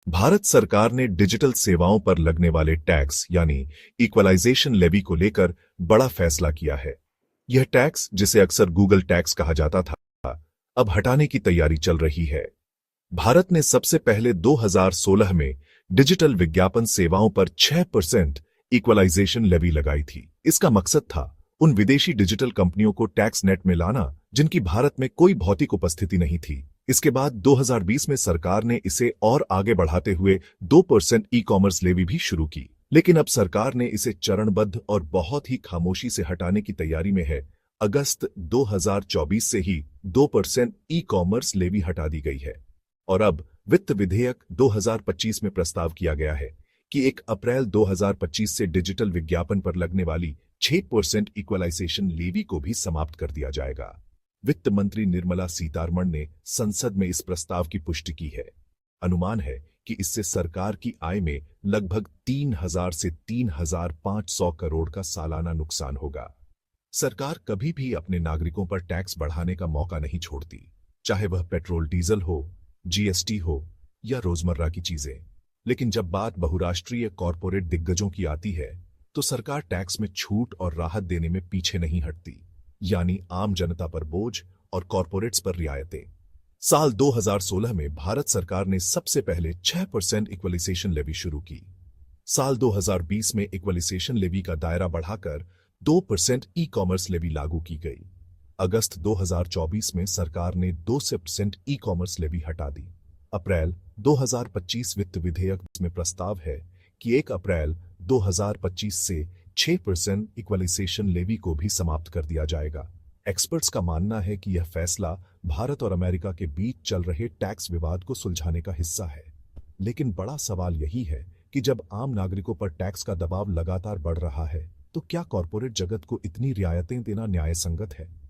भारत सरकार ने डिजिटल सेवाओं पर लगने वाले टैक्स यानी इक्वलाइजेशन लेवी को लेकर बड़ा फैसला किया है। यह टैक्स, जिसे अक्सर गूगल टैक्स कहा जाता था, अब हटाने की तैयारी चल रही है। भारत ने सबसे पहले 2016 में डिजिटल विज्ञापन सेवाओं पर 6% इक्वलाइजेशन लेवी लगाई थी। इसका मकसद था उन विदेशी डिजिटल कंपनियों को टैक्स नेट में लाना जिनकी भारत में कोई भौतिक उपस्थिति नहीं थी। इसके बाद 2020 में सरकार ने इसे और आगे बढ़ाते हुए 2% ई कॉमर्स लेवी भी शुरू की। लेकिन अब सरकार ने इसे चरणबद्ध और बहुत ही खामोशी से हटाने की तैयारी में है। अगस्त 2024 से ही 2% ई कॉमर्स लेवी हटा दी गई है। और अब वित्त विधेयक 2025 में प्रस्ताव किया गया है कि 1 अप्रैल 2025 से डिजिटल विज्ञापन पर लगने वाली 6% इक्वलाइजेशन लेवी को भी समाप्त कर दिया जाएगा। वित्त मंत्री निर्मला सीतारमण ने संसद में इस प्रस्ताव की पुष्टि की है। अनुमान है कि इससे सरकार की आय में लगभग 3000 से 3500 करोड़ का सालाना नुकसान होगा। सरकार कभी भी अपने नागरिकों पर टैक्स बढ़ाने का मौका नहीं छोड़ती, चाहे वह पेट्रोल डीजल हो, जीएसटी हो या रोजमर्रा की चीजें। लेकिन जब बात बहुराष्ट्रीय कॉरपोरेट दिग्गजों की आती है, तो सरकार टैक्स में छूट और राहत देने में पीछे नहीं हटती, यानी आम जनता पर बोझ और कॉरपोरेट्स पर रियायतें। साल 2016 में भारत सरकार ने सबसे पहले 6% इक्वलाइजेशन लेवी शुरू की। साल 2020 में इक्वलाइजेशन लेवी का दायरा बढ़ाकर 2% ई कॉमर्स लेवी लागू की गई। अगस्त 2024 में सरकार ने 2% ई कॉमर्स लेवी हटा दी। अप्रैल 2025 वित्त विधेयक में प्रस्ताव है कि 1 अप्रैल 2025 से 6% इक्वलाइजेशन लेवी को भी समाप्त कर दिया जाएगा। एक्सपर्ट्स का मानना है कि यह फैसला भारत और अमेरिका के बीच चल रहे टैक्स विवाद को सुलझाने का हिस्सा है। लेकिन बड़ा सवाल यही है कि जब आम नागरिकों पर टैक्स का दबाव लगातार बढ़ रहा है, तो क्या कॉरपोरेट जगत को इतनी रियायतें देना न्याय संगत है?